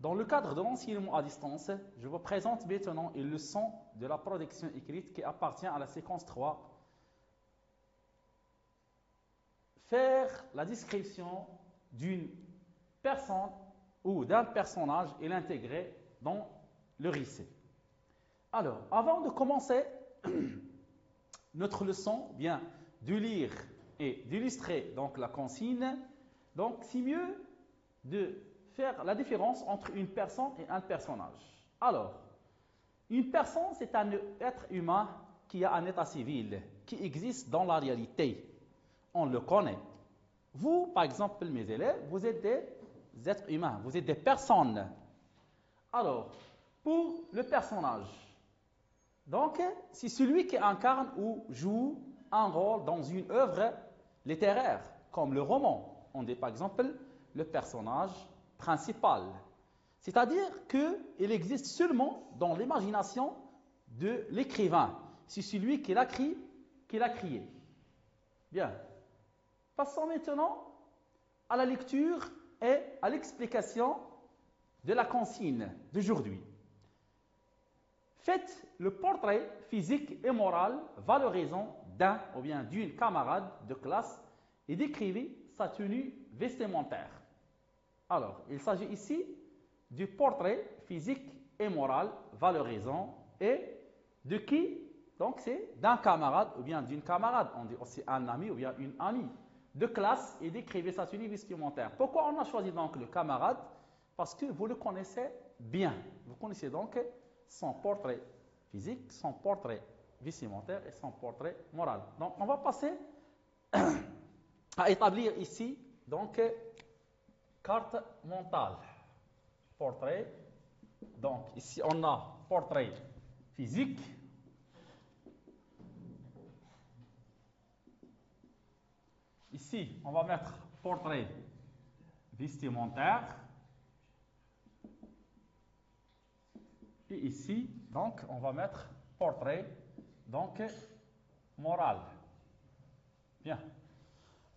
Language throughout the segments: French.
Dans le cadre de l'enseignement à distance, je vous présente maintenant une leçon de la production écrite qui appartient à la séquence 3. Faire la description d'une personne ou d'un personnage et l'intégrer dans le récit. Alors, avant de commencer notre leçon, bien de lire et d'illustrer donc la consigne, donc c'est mieux de faire la différence entre une personne et un personnage. Alors, une personne, c'est un être humain qui a un état civil, qui existe dans la réalité. On le connaît. Vous, par exemple, mes élèves, vous êtes des êtres humains, vous êtes des personnes. Alors, pour le personnage, donc, c'est celui qui incarne ou joue un rôle dans une œuvre littéraire, comme le roman. On dit par exemple le personnage principal. C'est-à-dire qu'il existe seulement dans l'imagination de l'écrivain. C'est celui qui l'a créé. Bien. Passons maintenant à la lecture et à l'explication de la consigne d'aujourd'hui. Faites le portrait physique et moral valorisant d'un ou bien d'une camarade de classe et décrivez sa tenue vestimentaire. Alors, il s'agit ici du portrait physique et moral valorisant et de qui? Donc, c'est d'un camarade ou bien d'une camarade. On dit aussi un ami ou bien une amie de classe et décrivez sa tenue vestimentaire. Pourquoi on a choisi donc le camarade? Parce que vous le connaissez bien. Vous connaissez donc son portrait physique, son portrait vestimentaire et son portrait moral. Donc, on va passer à établir ici, donc, carte mentale. Portrait. Donc, ici, on a portrait physique. Ici, on va mettre portrait vestimentaire. Et ici, donc, on va mettre portrait, donc, moral. Bien.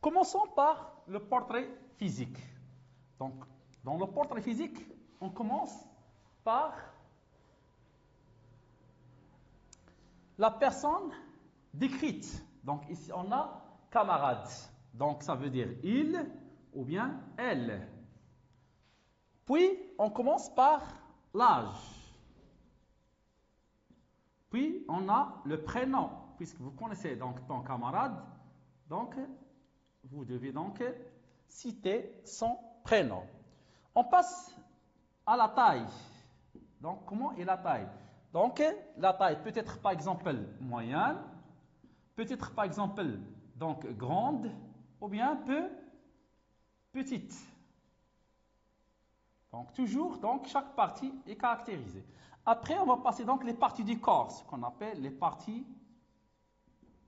Commençons par le portrait physique. Donc, dans le portrait physique, on commence par la personne décrite. Donc, ici, on a camarade. Donc, ça veut dire il ou bien elle. Puis, on commence par l'âge. Puis, on a le prénom, puisque vous connaissez donc ton camarade. Donc, vous devez donc citer son prénom. On passe à la taille. Donc, comment est la taille? Donc, la taille peut être par exemple moyenne, peut être par exemple donc grande, ou bien petite. Donc, toujours, donc, chaque partie est caractérisée. Après, on va passer donc les parties du corps, ce qu'on appelle les parties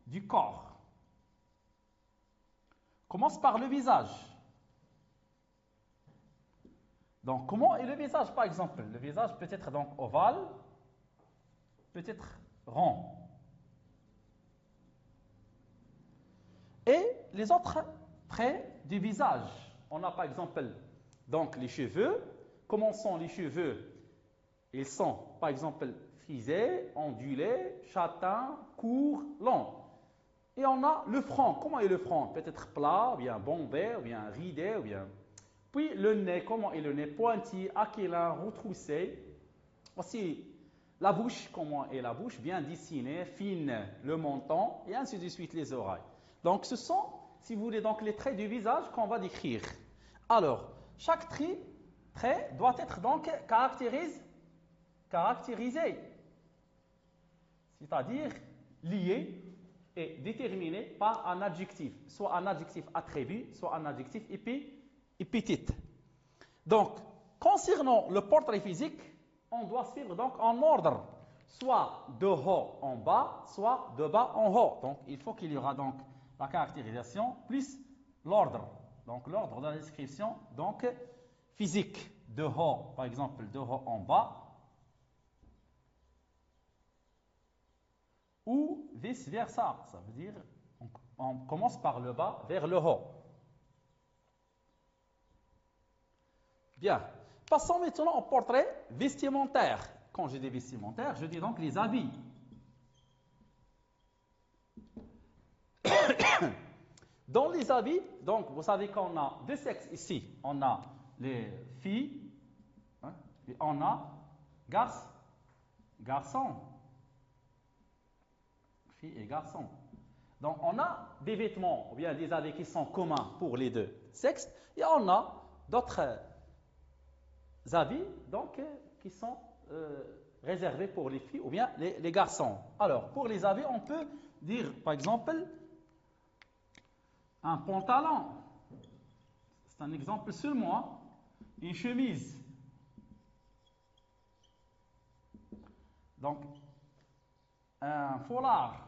du corps. Commence par le visage. Donc, comment est le visage, par exemple? Le visage peut être donc ovale, peut être rond. Et les autres traits du visage. On a par exemple donc les cheveux. Comment sont les cheveux? Ils sont par exemple frisés, ondulés, châtains, courts, longs. Et on a le front. Comment est le front? Peut-être plat, ou bien bombé, ou bien ridé, ou bien... Puis le nez, comment est le nez? Pointillé, aquilin, retroussé. Aussi la bouche, comment est la bouche? Bien dessinée, fine, le menton, et ainsi de suite les oreilles. Donc ce sont, si vous voulez, donc les traits du visage qu'on va décrire. Alors, chaque trait doit être donc caractérisé. C'est-à-dire lié et déterminé par un adjectif, soit un adjectif attribut, soit un adjectif épithète. Donc, concernant le portrait physique, on doit suivre donc en ordre, soit de haut en bas, soit de bas en haut. Donc, il faut qu'il y aura donc la caractérisation plus l'ordre. Donc, l'ordre de la description, donc physique, de haut, par exemple, de haut en bas, ou vice-versa. Ça veut dire, on commence par le bas vers le haut. Bien. Passons maintenant au portrait vestimentaire. Quand je dis vestimentaire, je dis donc les habits. Dans les habits, donc vous savez qu'on a deux sexes ici. On a les filles, hein, et on a garçons. Filles et garçons. Donc on a des vêtements, ou bien des habits qui sont communs pour les deux sexes, et on a d'autres habits donc, qui sont réservés pour les filles ou bien les garçons. Alors, pour les habits, on peut dire, par exemple, un pantalon. C'est un exemple seulement. Une chemise. Donc, un foulard.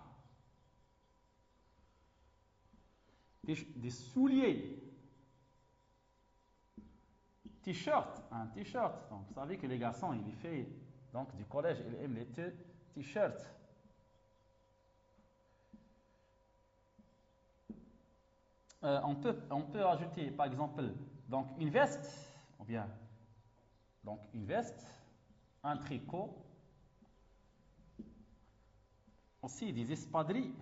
Des souliers. T-shirt, un t-shirt. Donc, vous savez que les garçons, ils font donc du collège, ils aiment les t-shirts. On peut ajouter, par exemple, donc une veste, ou bien donc une veste, un tricot, aussi des espadrilles,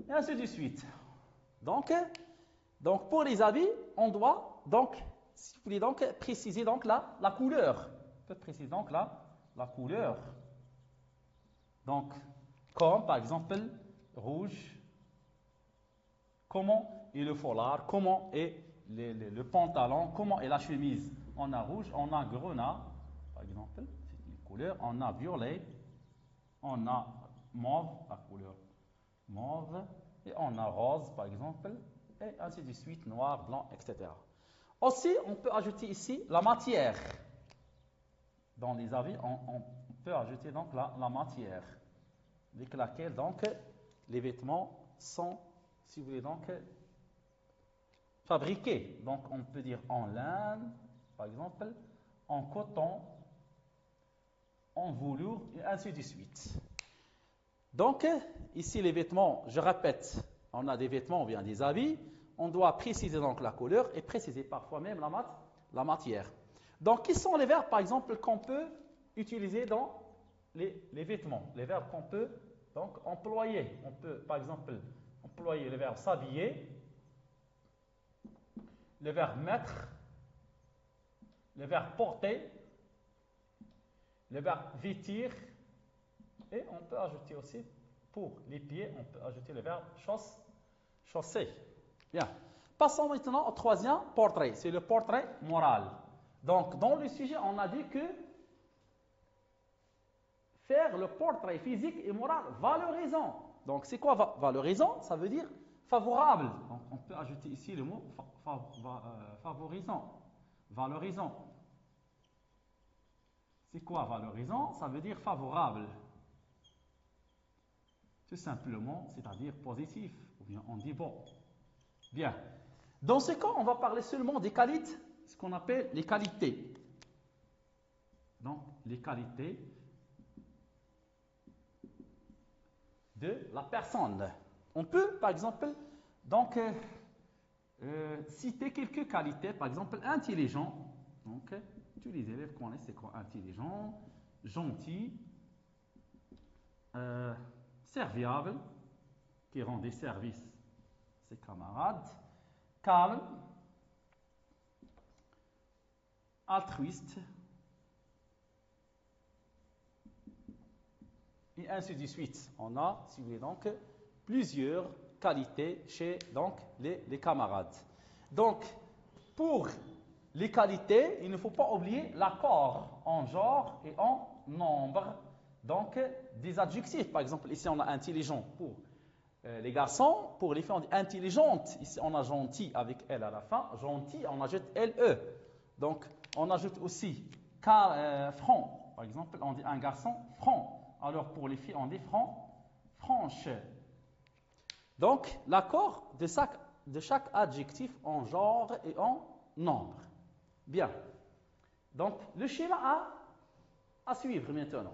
et ainsi de suite. Donc pour les habits, on doit donc, si vous voulez donc préciser donc la couleur. On peut préciser donc la couleur. Donc, comme par exemple rouge, comment est le foulard, comment est le pantalon, comment est la chemise. On a rouge, on a grenat, par exemple, c'est une couleur, on a violet, on a mauve, la couleur mauve, et on a rose, par exemple, et ainsi de suite, noir, blanc, etc. Aussi, on peut ajouter ici la matière. Dans les habits, on peut ajouter donc la matière, avec laquelle donc les vêtements sont, si vous voulez donc, fabriqués. Donc, on peut dire en laine, par exemple, en coton, en velours, et ainsi de suite. Donc, ici, les vêtements, je répète, on a des vêtements ou bien des habits, on doit préciser donc la couleur et préciser parfois même la matière. Donc, quels sont les verbes, par exemple, qu'on peut utiliser dans les vêtements? Les verbes qu'on peut donc employer. On peut, par exemple, employer le verbe s'habiller, le verbe mettre, le verbe porter, le verbe vêtir, et on peut ajouter aussi, pour les pieds, on peut ajouter le verbe chausser. Bien. Passons maintenant au troisième portrait. C'est le portrait moral. Donc, dans le sujet, on a dit que faire le portrait physique et moral valorisant. Donc, c'est quoi valorisant? Ça veut dire favorable. Donc, on peut ajouter ici le mot favorisant. Valorisant. C'est quoi valorisant? Ça veut dire favorable. Tout simplement, c'est-à-dire positif. Ou bien on dit bon. Bien. Dans ce cas, on va parler seulement des qualités, ce qu'on appelle les qualités. Donc, les qualités de la personne. On peut, par exemple, donc, citer quelques qualités, par exemple, intelligent. Donc, tous les élèves connaissent c'est quoi intelligent, gentil, serviable, qui rend des services à ses camarades, calme, altruiste, et ainsi de suite. On a, si vous voulez donc, plusieurs qualités chez donc, les camarades. Donc, pour les qualités, il ne faut pas oublier l'accord en genre et en nombre. Donc, des adjectifs. Par exemple, ici, on a intelligent pour les garçons. Pour les filles, on dit intelligente. Ici, on a gentil avec elle à la fin. Gentil, on ajoute LE. Donc, on ajoute aussi franc. Par exemple, on dit un garçon franc. Alors, pour les filles, on dit franche. Donc, l'accord de chaque adjectif en genre et en nombre. Bien. Donc, le schéma à suivre maintenant.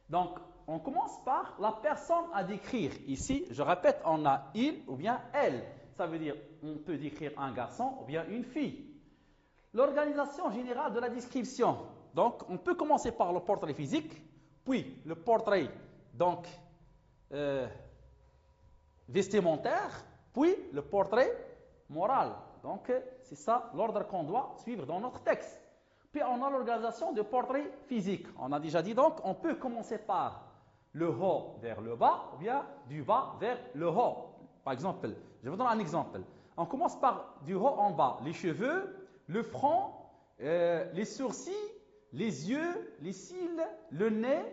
Donc, on commence par la personne à décrire. Ici, je répète, on a il ou bien elle. ça veut dire on peut décrire un garçon ou bien une fille. L'organisation générale de la description. Donc, on peut commencer par le portrait physique, puis le portrait donc vestimentaire, puis le portrait moral. Donc, c'est ça l'ordre qu'on doit suivre dans notre texte. Puis, on a l'organisation de portrait physique. On a déjà dit donc, on peut commencer par le haut vers le bas, ou bien du bas vers le haut. Par exemple, je vous donne un exemple. On commence par du haut en bas. Les cheveux, le front, les sourcils, les yeux, les cils, le nez,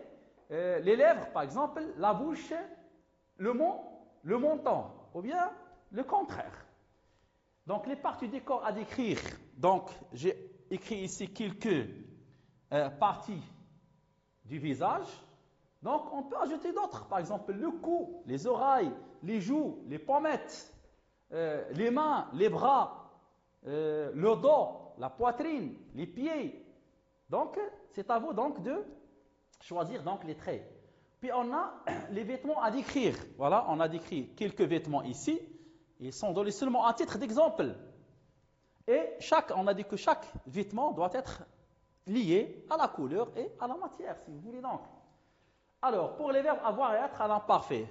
les lèvres, par exemple, la bouche, le menton, ou bien le contraire. Donc, les parties du corps à décrire. Donc, j'ai écrit ici quelques parties du visage. Donc, on peut ajouter d'autres. Par exemple, le cou, les oreilles, les joues, les pommettes, les mains, les bras, le dos, la poitrine, les pieds. Donc, c'est à vous donc de choisir donc les traits. Puis, on a les vêtements à décrire. Voilà, on a décrit quelques vêtements ici. Ils sont donnés seulement à titre d'exemple. Et on a dit que chaque vêtement doit être lié à la couleur et à la matière, si vous voulez donc. Alors, pour les verbes avoir et être à l'imparfait,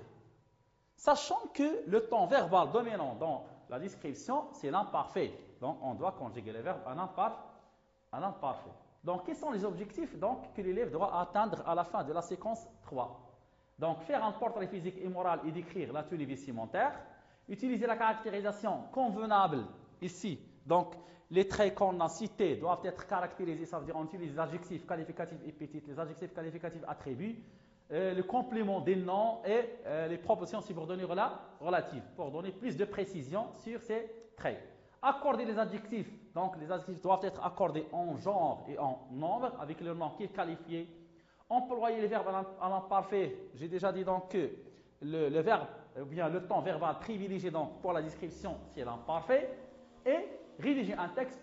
sachant que le temps verbal dominant dans la description, c'est l'imparfait. Donc, on doit conjuguer les verbes à l'imparfait. Donc, quels sont les objectifs donc, que l'élève doit atteindre à la fin de la séquence 3? Donc, faire un portrait physique et moral et décrire la tenue vestimentaire. Utiliser la caractérisation convenable ici. Donc, les traits qu'on a cités doivent être caractérisés. Ça veut dire on utilise les adjectifs qualificatifs épithétiques, les adjectifs qualificatifs attributs, le complément des noms et les propositions subordonnées relatives pour donner plus de précision sur ces traits. Accorder les adjectifs. Donc, les adjectifs doivent être accordés en genre et en nombre avec le nom qui est qualifié. Employer les verbes à l'imparfait. J'ai déjà dit donc que le verbe, ou bien le temps verbal privilégié donc pour la description, c'est l'imparfait. Et rédiger un texte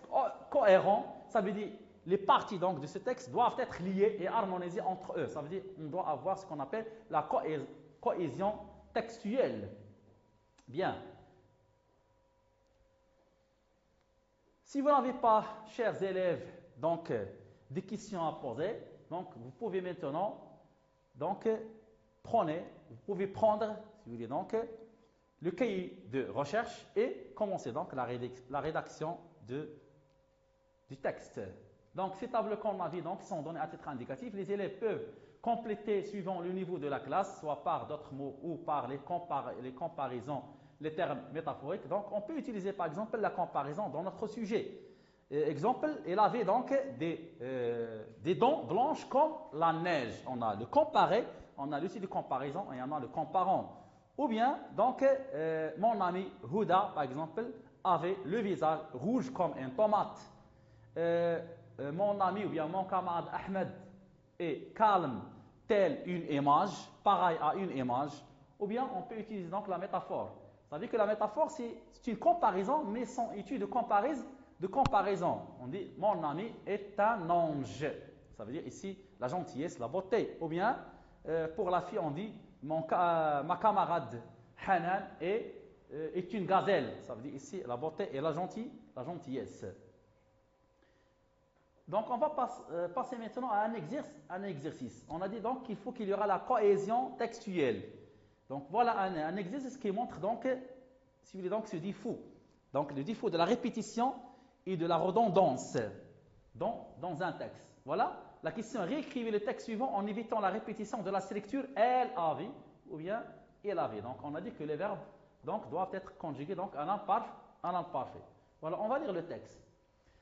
cohérent, ça veut dire les parties donc de ce texte doivent être liées et harmonisées entre eux. Ça veut dire qu'on doit avoir ce qu'on appelle la cohésion textuelle. Bien. Si vous n'avez pas, chers élèves, donc des questions à poser, donc vous pouvez maintenant donc vous pouvez prendre, si vous voulez donc, le cahier de recherche et commencer donc la rédaction du texte. Donc, ces tableaux qu'on a vus donc, sont donnés à titre indicatif. Les élèves peuvent compléter suivant le niveau de la classe, soit par d'autres mots ou par les comparaisons, les termes métaphoriques. Donc, on peut utiliser par exemple la comparaison dans notre sujet. Exemple, il avait donc des dents blanches comme la neige. On a le comparé, on a l'outil de comparaison et on a le comparant. Ou bien, donc, mon ami Houda, par exemple, avait le visage rouge comme une tomate. Mon ami ou bien mon camarade Ahmed est calme, tel une image, pareil à une image. Ou bien, on peut utiliser donc la métaphore. Ça veut dire que la métaphore, c'est une comparaison, mais sans étude de comparaison. On dit, mon ami est un ange. Ça veut dire ici la gentillesse, la beauté. Ou bien, pour la fille, on dit, ma camarade Hanan est une gazelle. Ça veut dire ici la beauté et la gentillesse. Donc, on va passer maintenant à un exercice. On a dit donc qu'il faut qu'il y aura la cohésion textuelle. Donc, voilà un exercice qui montre donc, si vous voulez donc, ce défaut. Donc, le défaut de la répétition et de la redondance dans un texte. Voilà. La question, réécrivez le texte suivant en évitant la répétition de la structure elle avait ou bien il avait. Donc, on a dit que les verbes donc, doivent être conjugués donc, en imparfait. Voilà, on va lire le texte.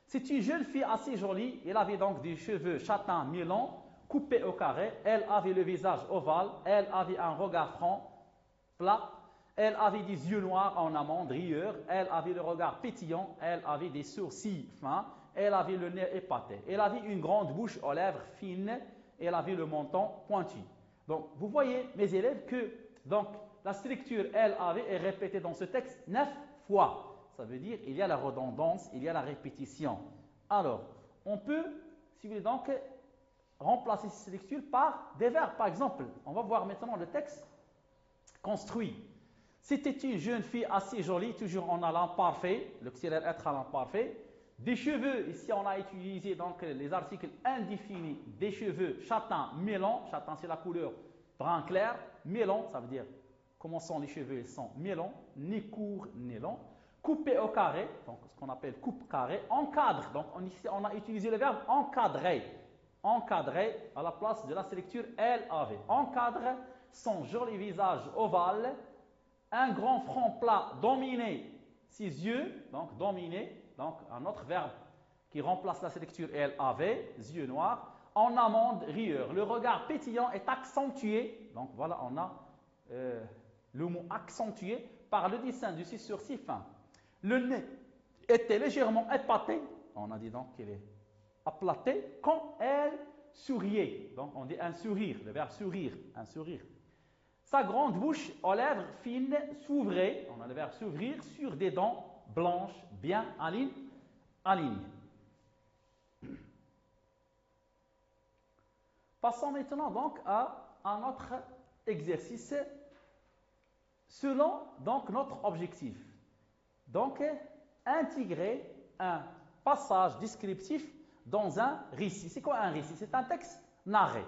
C'est une jeune fille assez jolie. Elle avait donc des cheveux châtains mi-longs, coupés au carré. Elle avait le visage ovale. Elle avait un regard franc, plat. Elle avait des yeux noirs en amande, rieurs. Elle avait le regard pétillant. Elle avait des sourcils fins. Elle avait le nez épaté. Elle avait une grande bouche aux lèvres fines. Elle avait le menton pointu. Donc, vous voyez, mes élèves, que donc, la structure elle avait est répétée dans ce texte 9 fois. Ça veut dire qu'il y a la redondance, il y a la répétition. Alors, on peut, si vous voulez donc, remplacer cette structure par des verbes. Par exemple, on va voir maintenant le texte construit. C'était une jeune fille assez jolie, toujours en allant parfait, l'auxiliaire être à l'imparfait. Des cheveux, ici on a utilisé donc les articles indéfinis, des cheveux châtain, melon, châtain c'est la couleur brun clair, melon, ça veut dire comment sont les cheveux, ils sont melon, ni court ni long, coupé au carré, donc ce qu'on appelle coupe carré, encadre, donc ici on a utilisé le verbe encadrer, encadrer à la place de la sélecture LAV, encadre son joli visage ovale, un grand front plat dominé ses yeux, donc dominé, donc un autre verbe qui remplace la sélecture LAV, yeux noirs, en amande rieur. Le regard pétillant est accentué, donc voilà, on a le mot accentué par le dessin du 6 sur 6 fin. Le nez était légèrement épaté, on a dit donc qu'il est aplaté, quand elle souriait. Donc on dit un sourire, le verbe sourire, un sourire. Sa grande bouche aux lèvres fines s'ouvrait, on a le verbe s'ouvrir, sur des dents blanches bien alignées. Passons maintenant donc à un autre exercice selon donc notre objectif. Donc, intégrer un passage descriptif dans un récit. C'est quoi un récit? C'est un texte narré.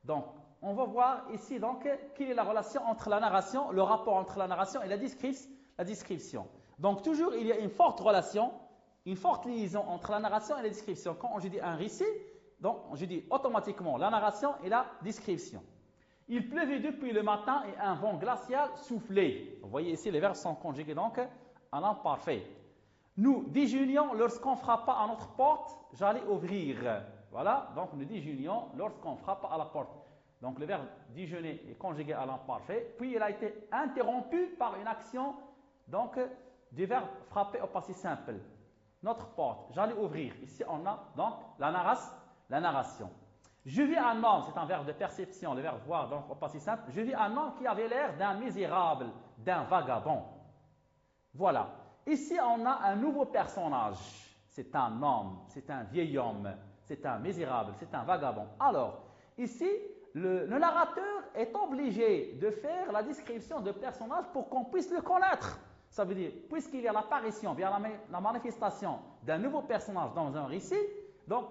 Donc, on va voir ici donc quelle est la relation entre la narration, le rapport entre la narration et la description. Donc, toujours, il y a une forte relation, une forte liaison entre la narration et la description. Quand je dis un récit, donc je dis automatiquement la narration et la description. Il pleuvait depuis le matin et un vent glacial soufflait. Vous voyez ici, les verbes sont conjugués donc à l'imparfait. Nous déjeunions lorsqu'on frappa à notre porte, j'allais ouvrir. Voilà, donc nous déjeunions lorsqu'on frappa à la porte. Donc le verbe déjeuner est conjugué à l'imparfait, puis il a été interrompu par une action donc du verbe frapper au passé simple. Notre porte, j'allais ouvrir. Ici on a donc la narration. Je vis un homme, c'est un verbe de perception, le verbe voir donc au passé simple. Je vis un homme qui avait l'air d'un misérable, d'un vagabond. Voilà. Ici, on a un nouveau personnage. C'est un homme, c'est un vieil homme, c'est un misérable, c'est un vagabond. Alors, ici, le narrateur est obligé de faire la description de personnage pour qu'on puisse le connaître. Ça veut dire, puisqu'il y a l'apparition, bien la manifestation d'un nouveau personnage dans un récit, donc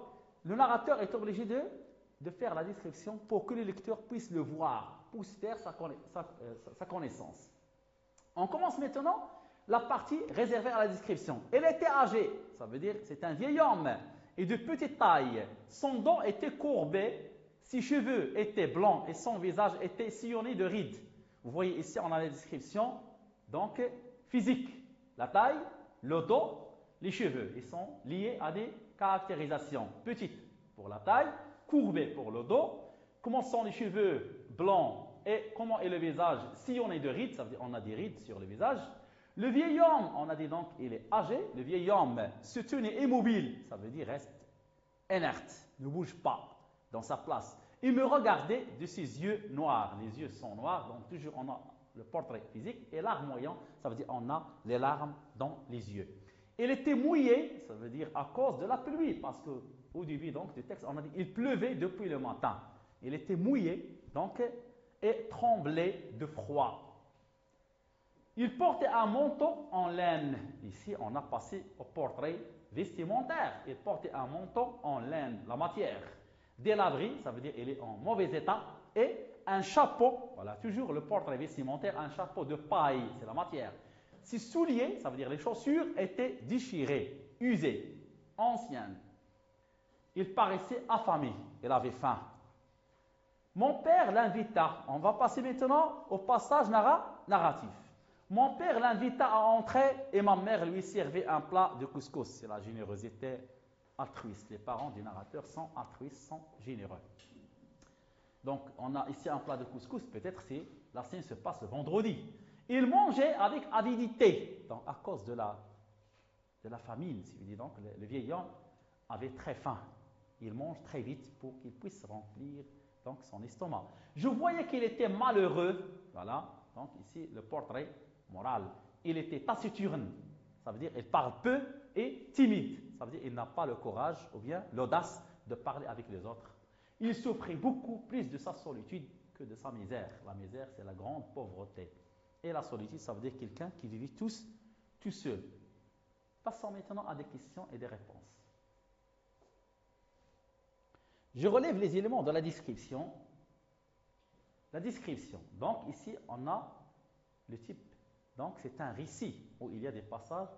le narrateur est obligé de faire la description pour que le lecteur puisse le voir, puisse faire sa connaissance. On commence maintenant la partie réservée à la description. Elle était âgée, ça veut dire c'est un vieil homme et de petite taille. Son dos était courbé, ses cheveux étaient blancs et son visage était sillonné de rides. Vous voyez ici on a la description donc physique. La taille, le dos, les cheveux. Ils sont liés à des caractérisations. Petite pour la taille, courbé pour le dos. Comment sont les cheveux blancs et comment est le visage sillonné de rides, ça veut dire on a des rides sur le visage. Le vieil homme, on a dit donc il est âgé. Le vieil homme se tenait immobile, ça veut dire reste inerte, ne bouge pas dans sa place. Il me regardait de ses yeux noirs. Les yeux sont noirs, donc toujours on a le portrait physique et larmoyant, ça veut dire on a les larmes dans les yeux. Il était mouillé, ça veut dire à cause de la pluie, parce qu'au début donc, du texte, on a dit il pleuvait depuis le matin. Il était mouillé, donc, et tremblait de froid. Il portait un manteau en laine. Ici, on a passé au portrait vestimentaire. Il portait un manteau en laine, la matière. Délabré, ça veut dire il est en mauvais état. Et un chapeau, voilà, toujours le portrait vestimentaire, un chapeau de paille, c'est la matière. Ses souliers, ça veut dire les chaussures, étaient déchirées, usées, anciennes. Il paraissait affamé, il avait faim. Mon père l'invita, on va passer maintenant au passage narratif. Mon père l'invita à entrer et ma mère lui servait un plat de couscous. C'est la générosité altruiste. Les parents du narrateur sont altruistes, sont généreux. Donc, on a ici un plat de couscous. Peut-être que la scène se passe le vendredi. Il mangeait avec avidité, donc à cause de la famine. Si vous dites donc, le vieil homme avait très faim. Il mange très vite pour qu'il puisse remplir donc, son estomac. Je voyais qu'il était malheureux. Voilà. Donc, ici, le portrait moral. Il était taciturne. Ça veut dire qu'il parle peu et timide. Ça veut dire qu'il n'a pas le courage ou bien l'audace de parler avec les autres. Il souffrait beaucoup plus de sa solitude que de sa misère. La misère, c'est la grande pauvreté. Et la solitude, ça veut dire quelqu'un qui vit tout seul. Passons maintenant à des questions et des réponses. Je relève les éléments de la description. La description. Donc ici, on a le type. Donc c'est un récit où il y a des passages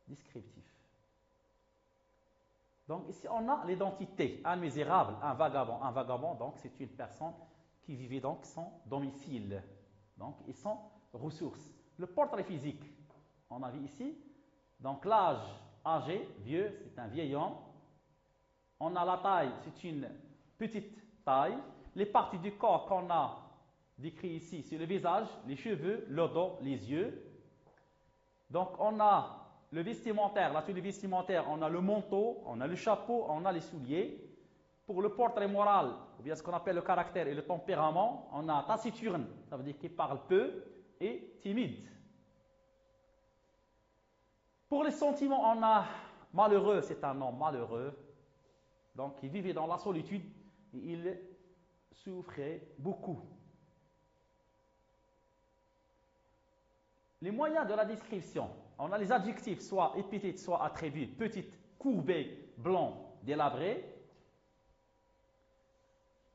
descriptifs. Donc ici, on a l'identité. Un misérable, un vagabond. Un vagabond, donc c'est une personne qui vivait donc sans domicile. Donc, et sans ressources. Le portrait physique, on a vu ici. Donc l'âge, âgé, vieux, c'est un vieil homme. On a la taille, c'est une petite taille. Les parties du corps qu'on a décrites ici, c'est le visage, les cheveux, le dos, les yeux. Donc on a le vestimentaire, la tenue vestimentaire, on a le manteau, on a le chapeau, on a les souliers. Pour le portrait moral, ou bien ce qu'on appelle le caractère et le tempérament, on a taciturne, ça veut dire qu'il parle peu, et timide. Pour les sentiments, on a malheureux, c'est un homme malheureux. Donc, il vivait dans la solitude et il souffrait beaucoup. Les moyens de la description, on a les adjectifs, soit épithètes, soit attributs, petite, courbée, blanc, délabré.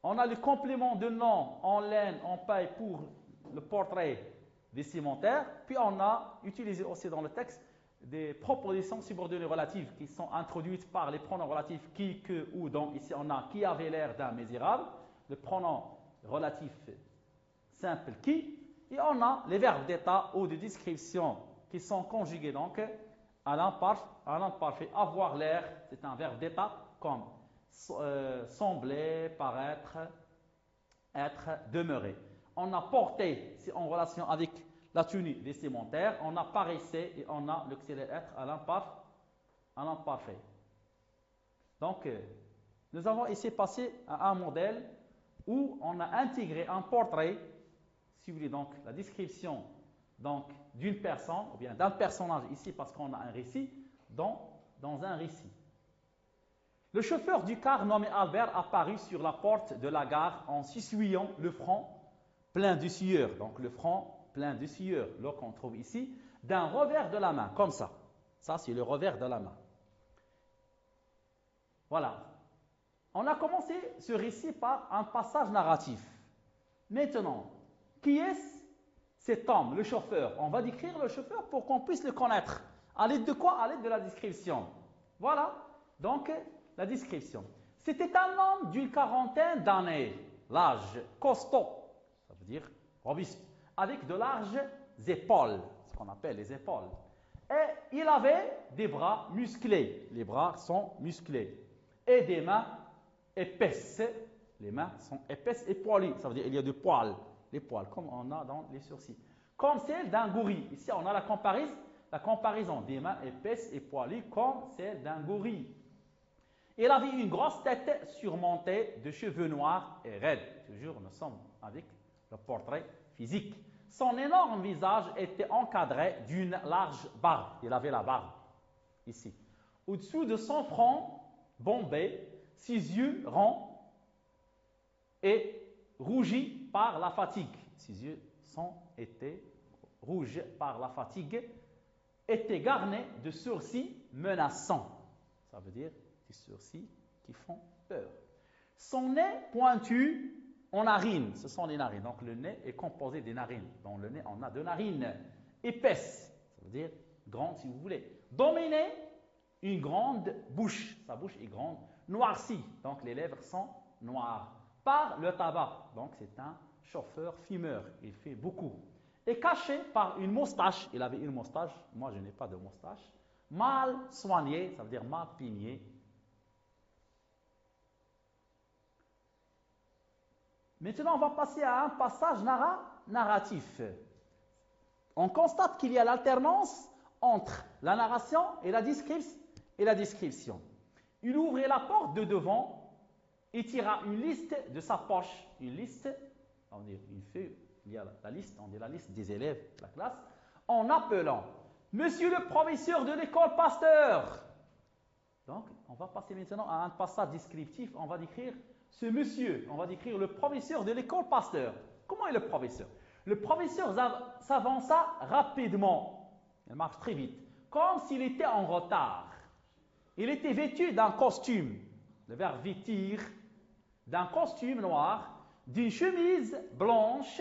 On a le complément de nom en laine, en paille pour le portrait vestimentaire. Puis on a utilisé aussi dans le texte des propositions subordonnées relatives qui sont introduites par les pronoms relatifs qui, que, ou, dont. Ici on a qui avait l'air d'un misérable, le pronom relatif simple qui, et on a les verbes d'état ou de description qui sont conjugués donc à l'imparfait. Avoir l'air, c'est un verbe d'état comme sembler, paraître, être, demeurer. On a porté, c'est en relation avec la tenue vestimentaire, on a paraissait et on a l'auxiliaire être à l'imparfait. Donc, nous avons ici passé à un modèle où on a intégré un portrait, si vous voulez, donc la description donc, d'une personne, ou bien d'un personnage ici, parce qu'on a un récit, dans un récit. Le chauffeur du car nommé Albert apparut sur la porte de la gare en s'essuyant le front plein de sueur. Donc le front plein de sueur, là qu'on trouve ici, d'un revers de la main, comme ça. Ça, c'est le revers de la main. Voilà. On a commencé ce récit par un passage narratif. Maintenant, qui est cet homme, le chauffeur? On va décrire le chauffeur pour qu'on puisse le connaître. À l'aide de quoi? À l'aide de la description. Voilà. Donc, la description. C'était un homme d'une quarantaine d'années, l'âge costaud, ça veut dire robuste, avec de larges épaules, ce qu'on appelle les épaules. Et il avait des bras musclés, les bras sont musclés, et des mains épaisses. Les mains sont épaisses et poilues, ça veut dire qu'il y a des poils, les poils, comme on a dans les sourcils, comme celle d'un gorille. Ici, on a la comparaison des mains épaisses et poilues comme celle d'un gorille. Il avait une grosse tête surmontée de cheveux noirs et raides. Toujours, nous sommes avec le portrait physique. Son énorme visage était encadré d'une large barbe. Il avait la barbe, ici. Au-dessous de son front bombé, ses yeux ronds et rougis par la fatigue. Ses yeux étaient rouges par la fatigue, étaient garnis de sourcils menaçants. Ça veut dire des sourcils qui font peur. Son nez pointu en narines, ce sont les narines. Donc le nez est composé des narines. Dans le nez, on a deux narines épaisses, ça veut dire grandes si vous voulez. Dominé, une grande bouche. Sa bouche est grande, noircie. Donc les lèvres sont noires par le tabac. Donc c'est un chauffeur fumeur. Il fait beaucoup. Et caché par une moustache. Il avait une moustache. Moi, je n'ai pas de moustache. Mal soignée, ça veut dire mal peignée. Maintenant, on va passer à un passage narratif. On constate qu'il y a l'alternance entre la narration et la description. Il ouvrait la porte de devant et tira une liste de sa poche. Une liste, on dit une feuille, il y a la liste, on dit la liste des élèves de la classe, en appelant Monsieur le professeur de l'école Pasteur. Donc, on va passer maintenant à un passage descriptif. On va décrire ce monsieur, on va décrire le professeur de l'école Pasteur. Comment est le professeur? Le professeur s'avança rapidement. Il marche très vite, comme s'il était en retard. Il était vêtu d'un costume, le verbe vêtir, d'un costume noir, d'une chemise blanche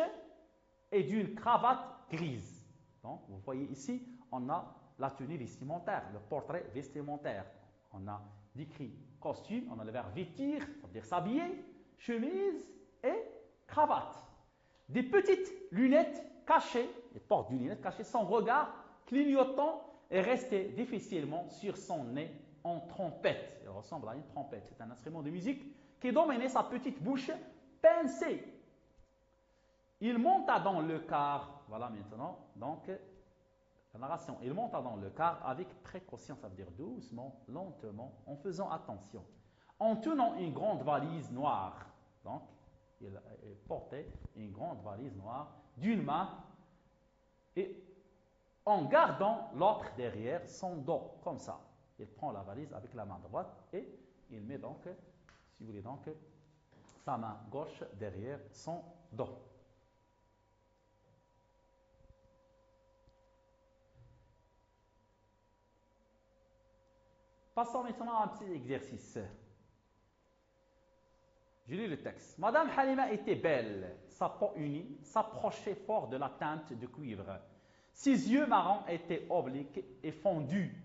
et d'une cravate grise. Donc, vous voyez ici, on a la tenue vestimentaire, le portrait vestimentaire. On a décrit costume, on a le verbe vêtir, ça veut dire s'habiller, chemise et cravate. Des petites lunettes cachées, il porte des lunettes cachées, son regard clignotant est resté difficilement sur son nez en trompette. Il ressemble à une trompette, c'est un instrument de musique qui dominait sa petite bouche pincée. Il monta dans le car, voilà maintenant, donc la narration, il monta dans le car avec précaution, ça veut dire doucement, lentement, en faisant attention, en tenant une grande valise noire. Donc, il portait une grande valise noire d'une main et en gardant l'autre derrière son dos, comme ça. Il prend la valise avec la main droite et il met donc, si vous voulez donc, sa main gauche derrière son dos. Passons maintenant à un petit exercice. Je lis le texte. Madame Halima était belle, sa peau unie s'approchait fort de la teinte de cuivre. Ses yeux marrons étaient obliques et fondus.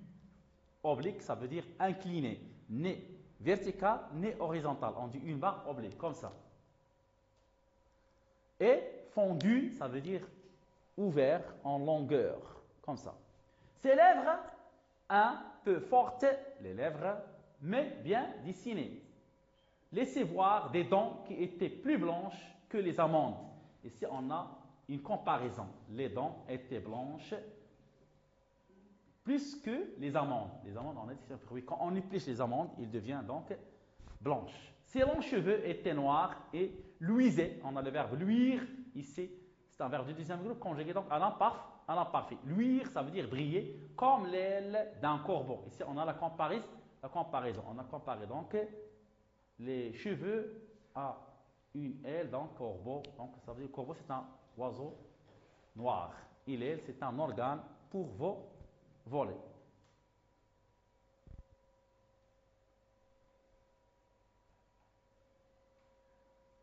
Oblique, ça veut dire incliné, né vertical, né horizontal. On dit une barre oblique, comme ça. Et fondu, ça veut dire ouvert en longueur, comme ça. Ses lèvres, un peu fortes, les lèvres, mais bien dessinées. Laissez voir des dents qui étaient plus blanches que les amandes. Ici, on a une comparaison. Les dents étaient blanches plus que les amandes. Les amandes, on a dit, c'est un fruit. Quand on épluche les amandes, ils deviennent donc blanches. Ses longs cheveux étaient noirs et luisaient. On a le verbe luire ici. C'est un verbe du deuxième groupe conjugué donc à l'imparfait. Luire, ça veut dire briller, comme l'aile d'un corbeau. Ici, on a la comparaison. On a comparé donc les cheveux à une aile d'un corbeau. Donc, ça veut dire que le corbeau, c'est un oiseau noir. Et l'aile, c'est un organe pour voler.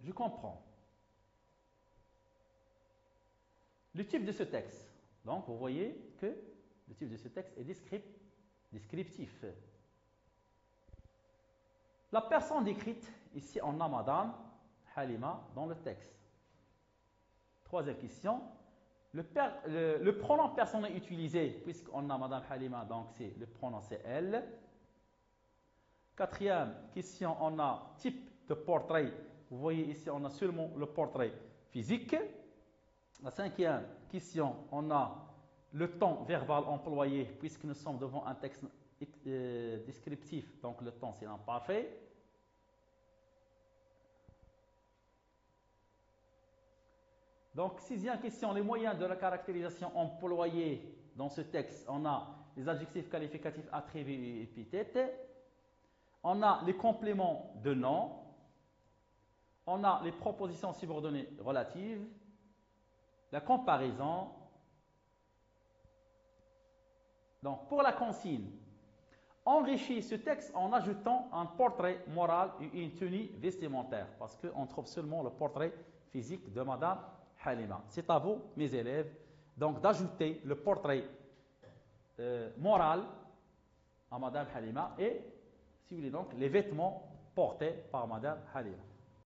Je comprends. Le type de ce texte. Donc, vous voyez que le type de ce texte est descriptif. La personne décrite, ici on a Madame Halima dans le texte. Troisième question. Le pronom personnel utilisé, puisqu'on a Madame Halima, donc le pronom c'est elle. Quatrième question, on a type de portrait. Vous voyez ici, on a seulement le portrait physique. La cinquième question, on a le temps verbal employé, puisque nous sommes devant un texte descriptif, donc le temps c'est l'imparfait. Donc, sixième question, les moyens de la caractérisation employés dans ce texte. On a les adjectifs qualificatifs, attributs et épithètes. On a les compléments de nom. On a les propositions subordonnées relatives. La comparaison. Donc, pour la consigne, enrichis ce texte en ajoutant un portrait moral et une tenue vestimentaire, parce qu'on trouve seulement le portrait physique de Madame Halima. C'est à vous, mes élèves, donc d'ajouter le portrait moral à Madame Halima et, si vous voulez donc, les vêtements portés par Madame Halima.